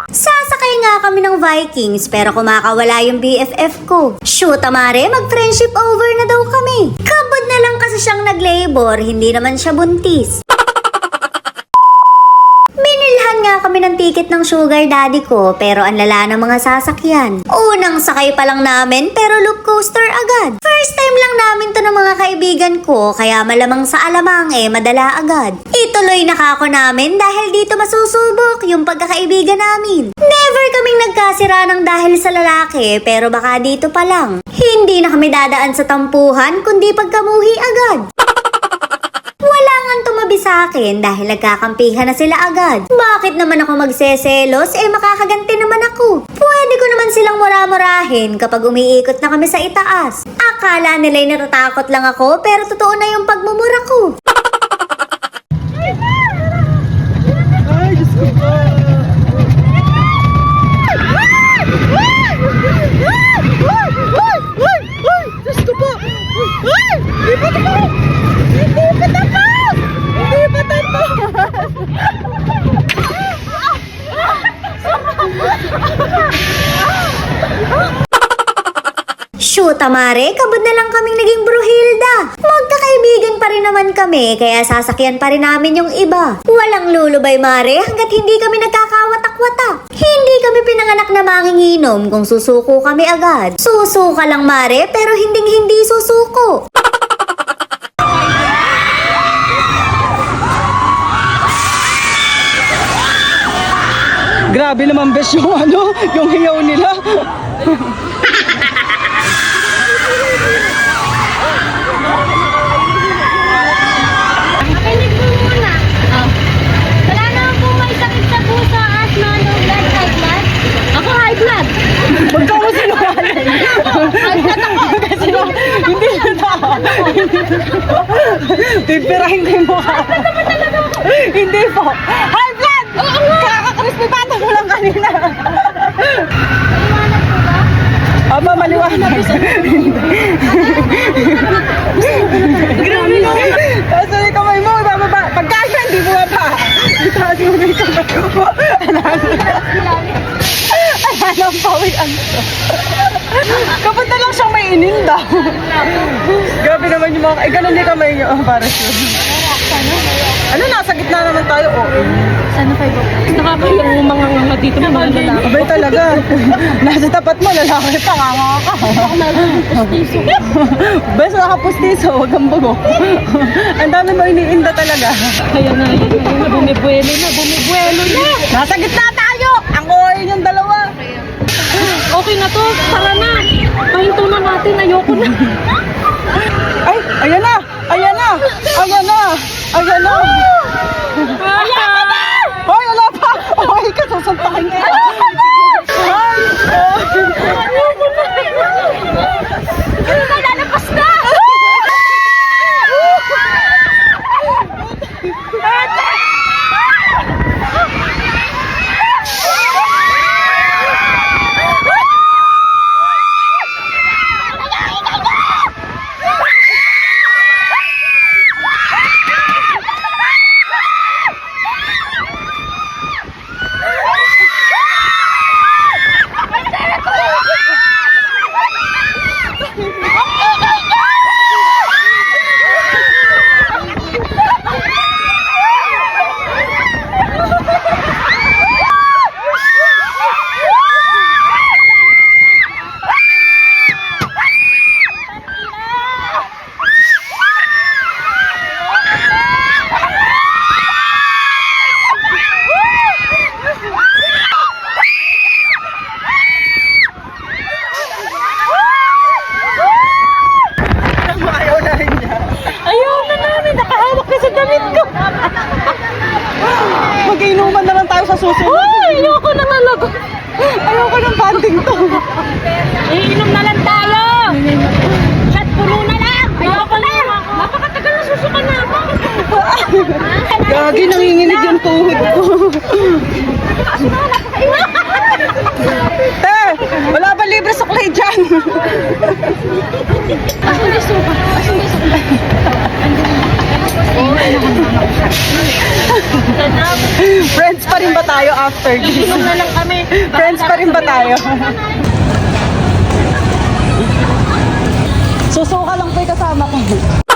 Sasakay nga kami ng Vikings pero kumakawala yung BFF ko. Shoot, amare, mag-friendship over na daw kami. Kabad na lang kasi siyang nag-labor, hindi naman siya buntis. Binilhan nga kami ng ticket ng sugar daddy ko pero ang lala ng mga sasakyan. Unang sakay pa lang namin pero loop coaster agad. First time lang namin to ng mga kaibigan ko kaya malamang sa alamang madala agad. Ituloy na kako namin dahil dito masusubok yung pagkakaibigan namin. Never kaming nagkasira ng dahil sa lalaki pero baka dito pa lang. Hindi na kami dadaan sa tampuhan kundi pagkamuhi agad. Wala nga tumabi sa akin dahil nagkakampihan na sila agad. Bakit naman ako magseselos? Makakaganti naman ako. Pwede ko naman silang mura-murahin kapag umiikot na kami sa itaas. Akala nila'y natatakot lang ako pero totoo na yung pagmumura ko. Ay, Diyos ko po. Diyos ko po. Lipat ako. Lipat ako. Lipat ako. Shoot, amare, kabad na lang kaming naging bruhilda. Magkakaibigan pa rin naman kami, kaya sasakyan pa rin namin yung iba. Walang lulubay, mare, hanggat hindi kami nagkakawatak-watak. Hindi kami pinanganak na manginginom kung susuko kami agad. Susuka lang, mare, pero hinding-hindi susuko. Grabe naman bes yung yung hiyaw nila. Pipirahin ko yung mukha. Hindi po. High blood! Kaka-crispy pata mo lang kanina. Aba, maliwanag. Grabe mo. Taas mo yung kamay mo. Ibababa. Pagkasya, hindi mo ba? Taas mo yung kamay mo. Alam, pawik ang ito. Kapunta lang siyang may ininda. Grabe naman yung mga... ganun din kamay niyo. Para siya. Ano, nasa gitna naman tayo. Sana kayo ba? Nakakailang mga nga dito mga lalaki. Abay talaga. Nasa tapat mo, lalaki pa. Nga ka. Bes, nakapustiso. Huwag kang bago. Ang dami mo iniinda talaga. Kaya na, bumibuelo na. Nasa gitna tayo. Ang oil yung dalawa. Okay na to, tara na. Pahinto na natin, ayoko na. Ay, ayan na. Ayan na. Ayan na. Ayan na. Hoy, wala pa. Hoy, kasusuntakin ka. Hoy. Lalapas na! Mag-inuman na lang tayo sa susunod. Ay, ayoko na talaga. Ayoko ng banding to. Iinom na lang tayo. Shot puno na lang. Ayoko na. Napakatagal na susuka na ako. Gagi, nanginginig yung tuhod ko. Wala ba libre suklay dyan? Asan yung suka? Friends pa rin ba tayo after this? Inom na lang kami. Friends pa rin ba tayo? Susuka lang po yung kasama ko.